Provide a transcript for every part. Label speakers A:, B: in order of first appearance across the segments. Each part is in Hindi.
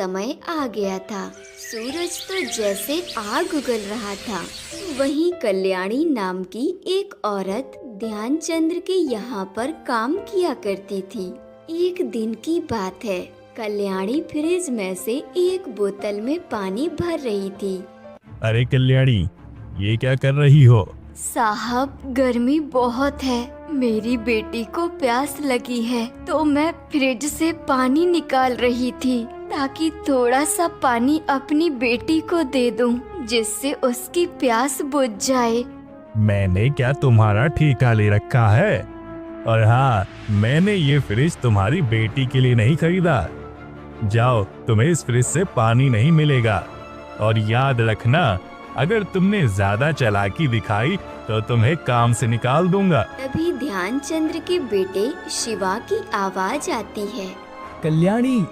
A: समय आ गया था। सूरज तो जैसे आग उगल रहा था। वहीं कल्याणी नाम की एक औरत ध्यानचंद्र के यहाँ पर काम किया करती थी। एक दिन की बात है, कल्याणी फ्रिज में से एक बोतल में पानी भर रही थी।
B: अरे कल्याणी, ये क्या कर रही हो?
A: साहब, गर्मी बहुत है, मेरी बेटी को प्यास लगी है तो मैं फ्रिज से पानी निकाल रही थी ताकि थोड़ा सा पानी अपनी बेटी को दे दूं, जिससे उसकी प्यास बुझ जाए।
B: मैंने क्या तुम्हारा ठेका ले रखा है? और हाँ, मैंने ये फ्रिज तुम्हारी बेटी के लिए नहीं खरीदा। जाओ, तुम्हें इस फ्रिज से पानी नहीं मिलेगा। और याद रखना, अगर तुमने ज्यादा चालाकी दिखाई तो तुम्हें काम से निकाल दूंगा।
A: तभी ध्यानचंद्र के बेटे शिवा की आवाज आती है।
C: कल्याणी,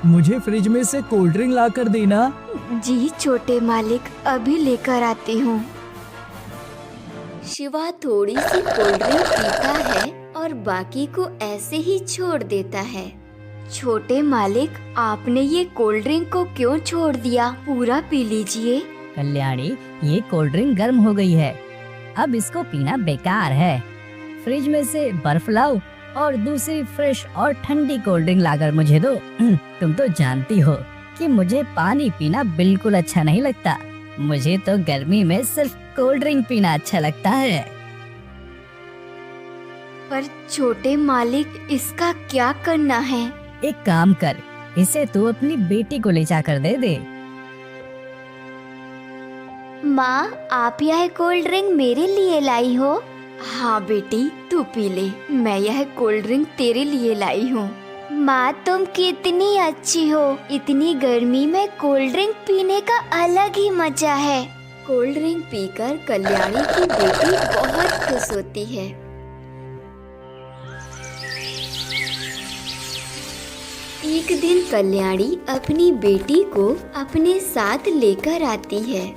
C: मुझे फ्रिज में से कोल्ड ड्रिंक ला कर देना।
A: जी छोटे मालिक, अभी लेकर आती हूँ। शिवा थोड़ी सी कोल्ड ड्रिंक पीता है और बाकी को ऐसे ही छोड़ देता है। छोटे मालिक, आपने ये कोल्ड ड्रिंक को क्यों छोड़ दिया? पूरा पी लीजिए।
D: कल्याणी, ये कोल्ड ड्रिंक गर्म हो गई है, अब इसको पीना बेकार है। फ्रिज में से बर्फ लाओ और दूसरी फ्रेश और ठंडी कोल्ड ड्रिंक लाकर मुझे दो। तुम तो जानती हो कि मुझे पानी पीना बिल्कुल अच्छा नहीं लगता। मुझे तो गर्मी में सिर्फ कोल्ड ड्रिंक पीना अच्छा लगता है।
A: पर छोटे मालिक, इसका क्या करना है?
D: एक काम कर, इसे तू अपनी बेटी को ले जाकर दे दे।
A: माँ, आप यह कोल्ड ड्रिंक मेरे लिए लाई हो? हाँ बेटी, तू पी ले, मैं यह कोल्ड ड्रिंक तेरे लिए लाई हूँ। माँ, तुम कितनी अच्छी हो, इतनी गर्मी में कोल्ड ड्रिंक पीने का अलग ही मजा है। कोल्ड ड्रिंक पीकर कल्याणी की बेटी बहुत खुश होती है। एक दिन कल्याणी अपनी बेटी को अपने साथ लेकर आती है।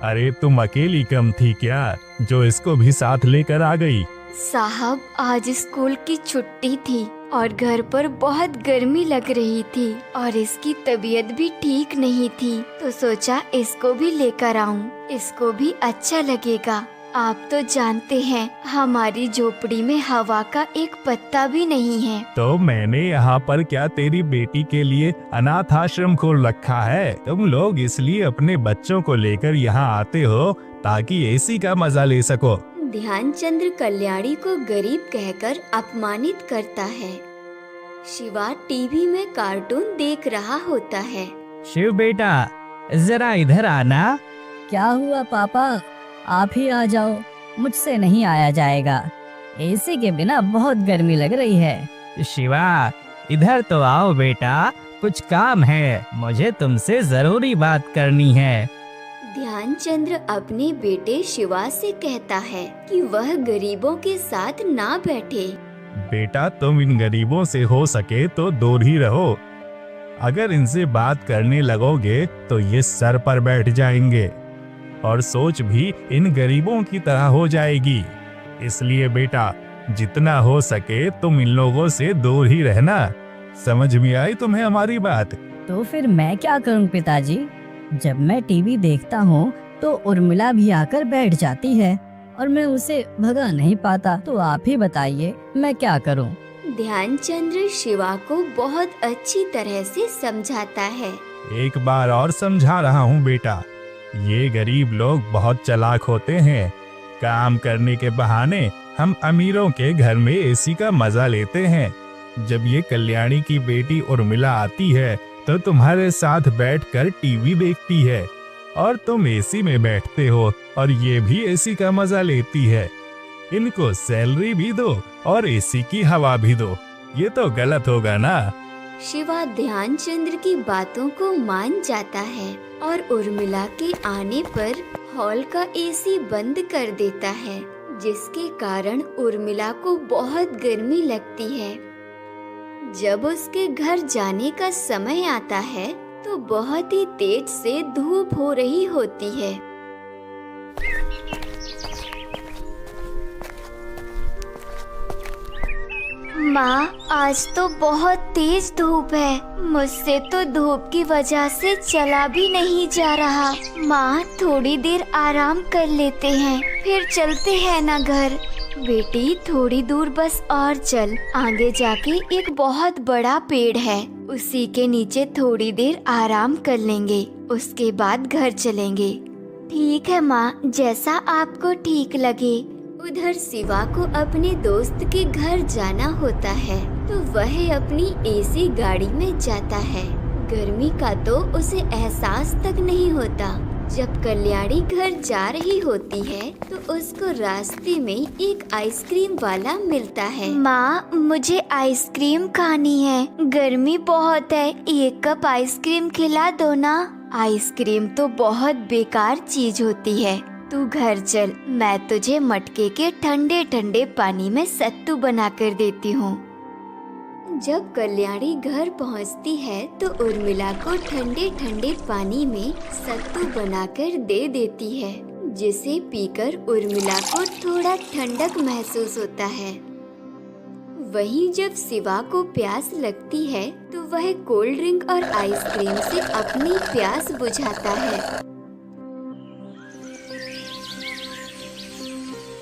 B: अरे तुम अकेली कम थी क्या, जो इसको भी साथ लेकर आ गई?
A: साहब, आज स्कूल की छुट्टी थी और घर पर बहुत गर्मी लग रही थी और इसकी तबीयत भी ठीक नहीं थी, तो सोचा इसको भी लेकर आऊं, इसको भी अच्छा लगेगा। आप तो जानते हैं, हमारी झोपड़ी में हवा का एक पत्ता भी नहीं है।
B: तो मैंने यहाँ पर क्या तेरी बेटी के लिए अनाथ आश्रम खोल रखा है? तुम लोग इसलिए अपने बच्चों को लेकर यहाँ आते हो ताकि एसी का मजा ले सको।
A: ध्यानचंद्र कल्याणी को गरीब कहकर अपमानित करता है। शिवा टीवी में कार्टून देख रहा होता है।
C: शिव बेटा, जरा इधर आना।
D: क्या हुआ पापा? आप ही आ जाओ, मुझसे नहीं आया जाएगा। एसी के बिना बहुत गर्मी लग रही है।
C: शिवा, इधर तो आओ बेटा, कुछ काम है, मुझे तुमसे जरूरी बात करनी है।
A: ध्यानचंद्र अपने बेटे शिवा से कहता है कि वह गरीबों के साथ ना बैठे।
B: बेटा, तुम इन गरीबों से हो सके तो दूर ही रहो। अगर इनसे बात करने लगोगे तो ये सर पर बैठ जाएंगे और सोच भी इन गरीबों की तरह हो जाएगी। इसलिए बेटा, जितना हो सके तुम इन लोगों से दूर ही रहना। समझ में आई तुम्हें हमारी बात?
D: तो फिर मैं क्या करूं पिताजी? जब मैं टीवी देखता हूँ तो उर्मिला भी आकर बैठ जाती है और मैं उसे भगा नहीं पाता, तो आप ही बताइए मैं क्या करूं?
A: ध्यानचंद्र शिवा को बहुत अच्छी तरह से समझाता है।
B: एक बार और समझा रहा हूँ बेटा, ये गरीब लोग बहुत चालाक होते हैं। काम करने के बहाने हम अमीरों के घर में एसी का मजा लेते हैं। जब ये कल्याणी की बेटी उर्मिला आती है तो तुम्हारे साथ बैठकर टीवी देखती है और तुम एसी में बैठते हो और ये भी एसी का मजा लेती है। इनको सैलरी भी दो और एसी की हवा भी दो, ये तो गलत होगा ना।
A: शिवा ध्यानचंद्र की बातों को मान जाता है और उर्मिला के आने पर हॉल का एसी बंद कर देता है, जिसके कारण उर्मिला को बहुत गर्मी लगती है। जब उसके घर जाने का समय आता है तो बहुत ही तेज से धूप हो रही होती है। माँ, आज तो बहुत तेज धूप है। मुझसे तो धूप की वजह से चला भी नहीं जा रहा। माँ, थोड़ी देर आराम कर लेते हैं, फिर चलते हैं ना घर। बेटी, थोड़ी दूर बस और चल। आगे जाके एक बहुत बड़ा पेड़ है, उसी के नीचे थोड़ी देर आराम कर लेंगे, उसके बाद घर चलेंगे। ठीक है माँ, जैसा आपको ठीक लगे। उधर शिवा को अपने दोस्त के घर जाना होता है तो वह अपनी एसी गाड़ी में जाता है। गर्मी का तो उसे एहसास तक नहीं होता। जब कल्याणी घर जा रही होती है तो उसको रास्ते में एक आइसक्रीम वाला मिलता है। माँ, मुझे आइसक्रीम खानी है, गर्मी बहुत है, एक कप आइसक्रीम खिला दो ना। आइसक्रीम तो बहुत बेकार चीज होती है, तू घर चल, मैं तुझे मटके के ठंडे ठंडे पानी में सत्तू बना कर देती हूँ। जब कल्याणी घर पहुँचती है तो उर्मिला को ठंडे ठंडे पानी में सत्तू बनाकर दे देती है, जिसे पीकर उर्मिला को थोड़ा ठंडक महसूस होता है। वहीं जब शिवा को प्यास लगती है तो वह कोल्ड ड्रिंक और आइसक्रीम से अपनी प्यास बुझाता है।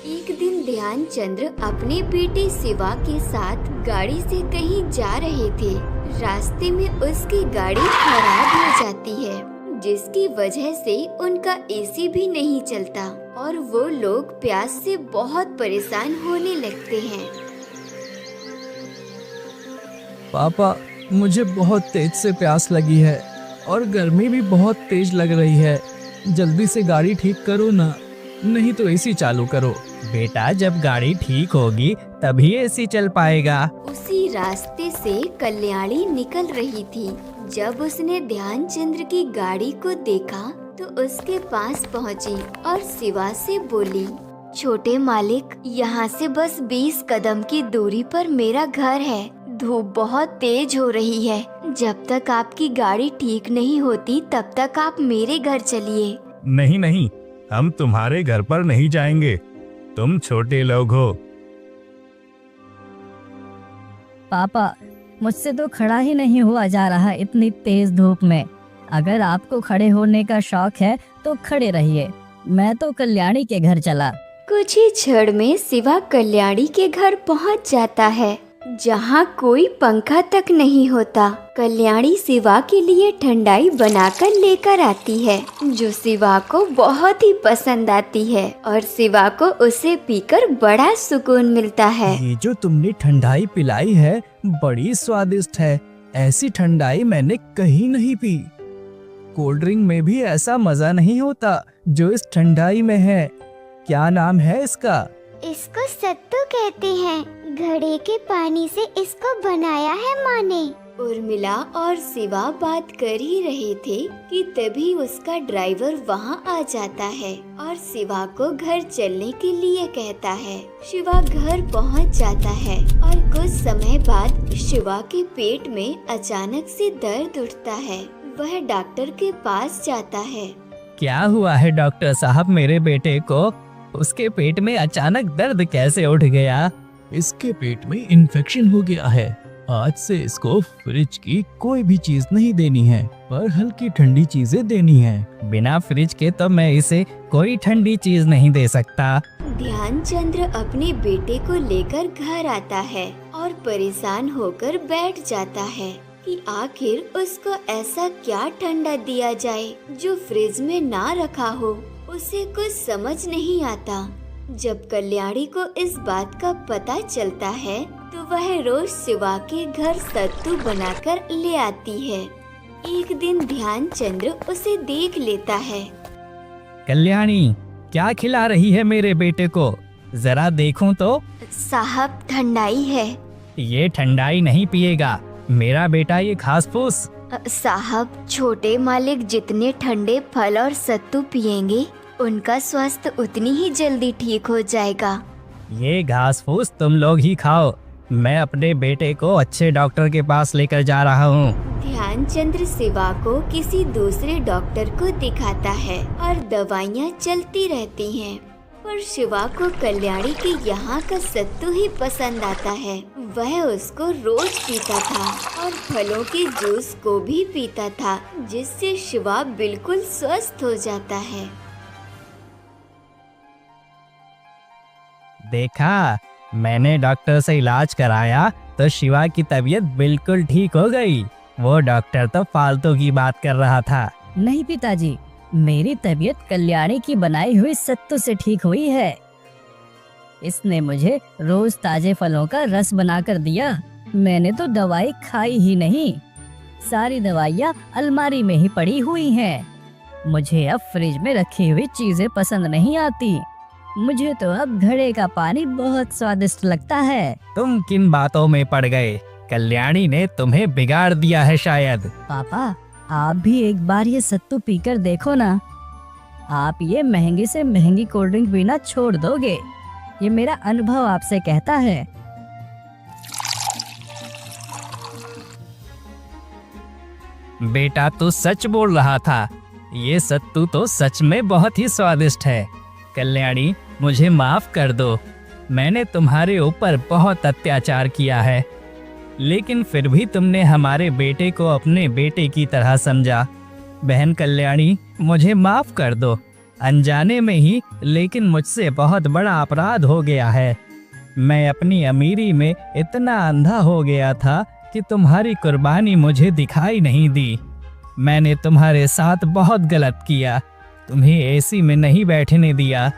A: एक दिन ध्यानचंद्र अपने बेटे शिवा के साथ गाड़ी से कहीं जा रहे थे। रास्ते में उसकी गाड़ी खराब हो जाती है, जिसकी वजह से उनका एसी भी नहीं चलता और वो लोग प्यास से बहुत परेशान होने लगते हैं।
E: पापा, मुझे बहुत तेज से प्यास लगी है और गर्मी भी बहुत तेज लग रही है। जल्दी से गाड़ी ठीक करो ना, नहीं तो एसी चालू करो।
C: बेटा, जब गाड़ी ठीक होगी तभी एसी चल पाएगा।
A: उसी रास्ते से कल्याणी निकल रही थी। जब उसने ध्यानचंद्र की गाड़ी को देखा तो उसके पास पहुंची और शिवा से बोली, छोटे मालिक, यहाँ से बस 20 कदम की दूरी पर मेरा घर है। धूप बहुत तेज हो रही है, जब तक आपकी गाड़ी ठीक नहीं होती तब तक आप मेरे घर चलिए।
B: नहीं नहीं, हम तुम्हारे घर पर नहीं जाएंगे, तुम छोटे लोग हो।
D: पापा, मुझसे तो खड़ा ही नहीं हुआ जा रहा इतनी तेज धूप में। अगर आपको खड़े होने का शौक है तो खड़े रहिए, मैं तो कल्याणी के घर चला।
A: कुछ ही क्षण में शिवा कल्याणी के घर पहुंच जाता है, जहां कोई पंखा तक नहीं होता। कल्याणी शिवा के लिए ठंडाई बनाकर लेकर आती है, जो शिवा को बहुत ही पसंद आती है और शिवा को उसे पीकर बड़ा सुकून मिलता है।
E: ये जो तुमने ठंडाई पिलाई है बड़ी स्वादिष्ट है। ऐसी ठंडाई मैंने कहीं नहीं पी। कोल्ड ड्रिंक में भी ऐसा मजा नहीं होता जो इस ठंडाई में है। क्या नाम है इसका?
F: इसको सत्तू कहते हैं। घड़े के पानी से इसको बनाया है माँ ने।
A: उर्मिला और शिवा बात कर ही रहे थे कि तभी उसका ड्राइवर वहाँ आ जाता है और शिवा को घर चलने के लिए कहता है। शिवा घर पहुँच जाता है और कुछ समय बाद शिवा के पेट में अचानक से दर्द उठता है। वह डॉक्टर के पास जाता है।
C: क्या हुआ है डॉक्टर साहब मेरे बेटे को? उसके पेट में अचानक दर्द कैसे उठ गया?
E: इसके पेट में इन्फेक्शन हो गया है। आज से इसको फ्रिज की कोई भी चीज नहीं देनी है, पर हल्की ठंडी चीजें देनी है।
C: बिना फ्रिज के तो मैं इसे कोई ठंडी चीज नहीं दे सकता।
A: ध्यानचंद्र अपने बेटे को लेकर घर आता है और परेशान होकर बैठ जाता है कि आखिर उसको ऐसा क्या ठंडा दिया जाए जो फ्रिज में ना रखा हो। उसे कुछ समझ नहीं आता। जब कल्याणी को इस बात का पता चलता है तो वह रोज शिवा के घर सत्तू बनाकर ले आती है। एक दिन ध्यानचंद्र उसे देख लेता है।
C: कल्याणी, क्या खिला रही है मेरे बेटे को? जरा देखूं तो।
A: साहब, ठंडाई है।
C: ये ठंडाई नहीं पिएगा मेरा बेटा, ये घास फूस।
A: साहब, छोटे मालिक जितने ठंडे फल और सत्तू पिएंगे उनका स्वास्थ्य उतनी ही जल्दी ठीक हो जाएगा।
C: ये घास फूस तुम लोग ही खाओ, मैं अपने बेटे को अच्छे डॉक्टर के पास लेकर जा रहा हूँ।
A: ध्यानचंद्र शिवा को किसी दूसरे डॉक्टर को दिखाता है और दवाइयाँ चलती रहती हैं। पर शिवा को कल्याणी के यहाँ का सत्तू ही पसंद आता है। वह उसको रोज पीता था और फलों के जूस को भी पीता था, जिससे शिवा बिल्कुल स्वस्थ हो जाता है।
C: देखा, मैंने डॉक्टर से इलाज कराया तो शिवा की तबीयत बिल्कुल ठीक हो गई। वो डॉक्टर तो फालतू की बात कर रहा था।
D: नहीं पिताजी, मेरी तबीयत कल्याणी की बनाई हुई सत्तू से ठीक हुई है। इसने मुझे रोज ताजे फलों का रस बनाकर दिया। मैंने तो दवाई खाई ही नहीं। सारी दवाइयाँ अलमारी में ही पड़ी हुई हैं। मुझे अब फ्रिज में रखी हुई चीजें पसंद नहीं आती। मुझे तो अब घड़े का पानी बहुत स्वादिष्ट लगता है।
C: तुम किन बातों में पड़ गए? कल्याणी ने तुम्हें बिगाड़ दिया है शायद।
D: पापा, आप भी एक बार ये सत्तू पीकर देखो ना। आप ये महंगी से महंगी कोल्ड ड्रिंक पीना छोड़ दोगे। ये मेरा अनुभव आपसे कहता है।
C: बेटा, तू सच बोल रहा था। ये सत्तू तो सच में बहुत ही स्वादिष्ट है। कल्याणी, मुझे माफ कर दो। मैंने तुम्हारे ऊपर बहुत अत्याचार किया है, लेकिन फिर भी तुमने हमारे बेटे को अपने बेटे की तरह समझा। बहन कल्याणी, मुझे माफ कर दो। अनजाने में ही लेकिन मुझसे बहुत बड़ा अपराध हो गया है। मैं अपनी अमीरी में इतना अंधा हो गया था कि तुम्हारी कुर्बानी मुझे दिखाई नहीं दी। मैंने तुम्हारे साथ बहुत गलत किया। तुम्हें एसी में नहीं बैठने दिया,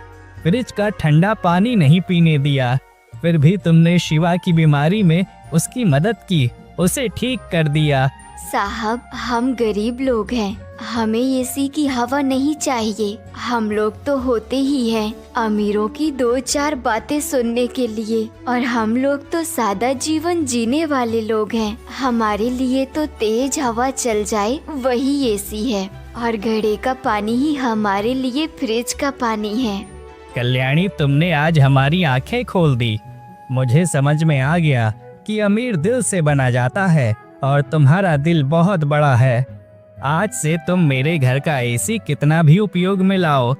C: फ्रिज का ठंडा पानी नहीं पीने दिया। फिर भी तुमने शिवा की बीमारी में उसकी मदद की, उसे ठीक कर दिया।
A: साहब, हम गरीब लोग हैं, हमें एसी की हवा नहीं चाहिए। हम लोग तो होते ही हैं अमीरों की 2-4 बातें सुनने के लिए, और हम लोग तो सादा जीवन जीने वाले लोग हैं। हमारे लिए तो तेज हवा चल जाए वही एसी है, और घड़े का पानी ही हमारे लिए फ्रिज का पानी है।
C: कल्याणी, तुमने आज हमारी आंखें खोल दी। मुझे समझ में आ गया कि अमीर दिल से बना जाता है और तुम्हारा दिल बहुत बड़ा है। आज से तुम मेरे घर का एसी कितना भी उपयोग में लाओ,